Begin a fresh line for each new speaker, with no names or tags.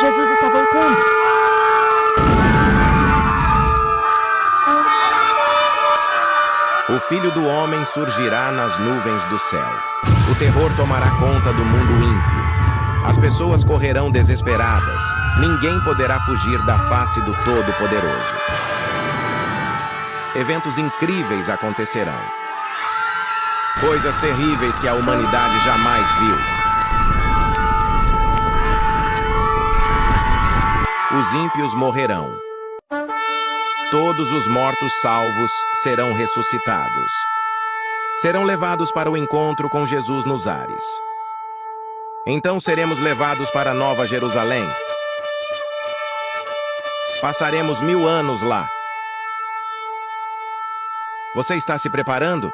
Jesus está voltando.
O Filho do Homem surgirá nas nuvens do céu. O terror tomará conta do mundo ímpio. As pessoas correrão desesperadas. Ninguém poderá fugir da face do Todo-Poderoso. Eventos incríveis acontecerão. Coisas terríveis que a humanidade jamais viu. Os ímpios morrerão. Todos os mortos salvos serão ressuscitados. Serão levados para o encontro com Jesus nos ares. Então seremos levados para Nova Jerusalém. Passaremos 1000 anos lá. Você está se preparando?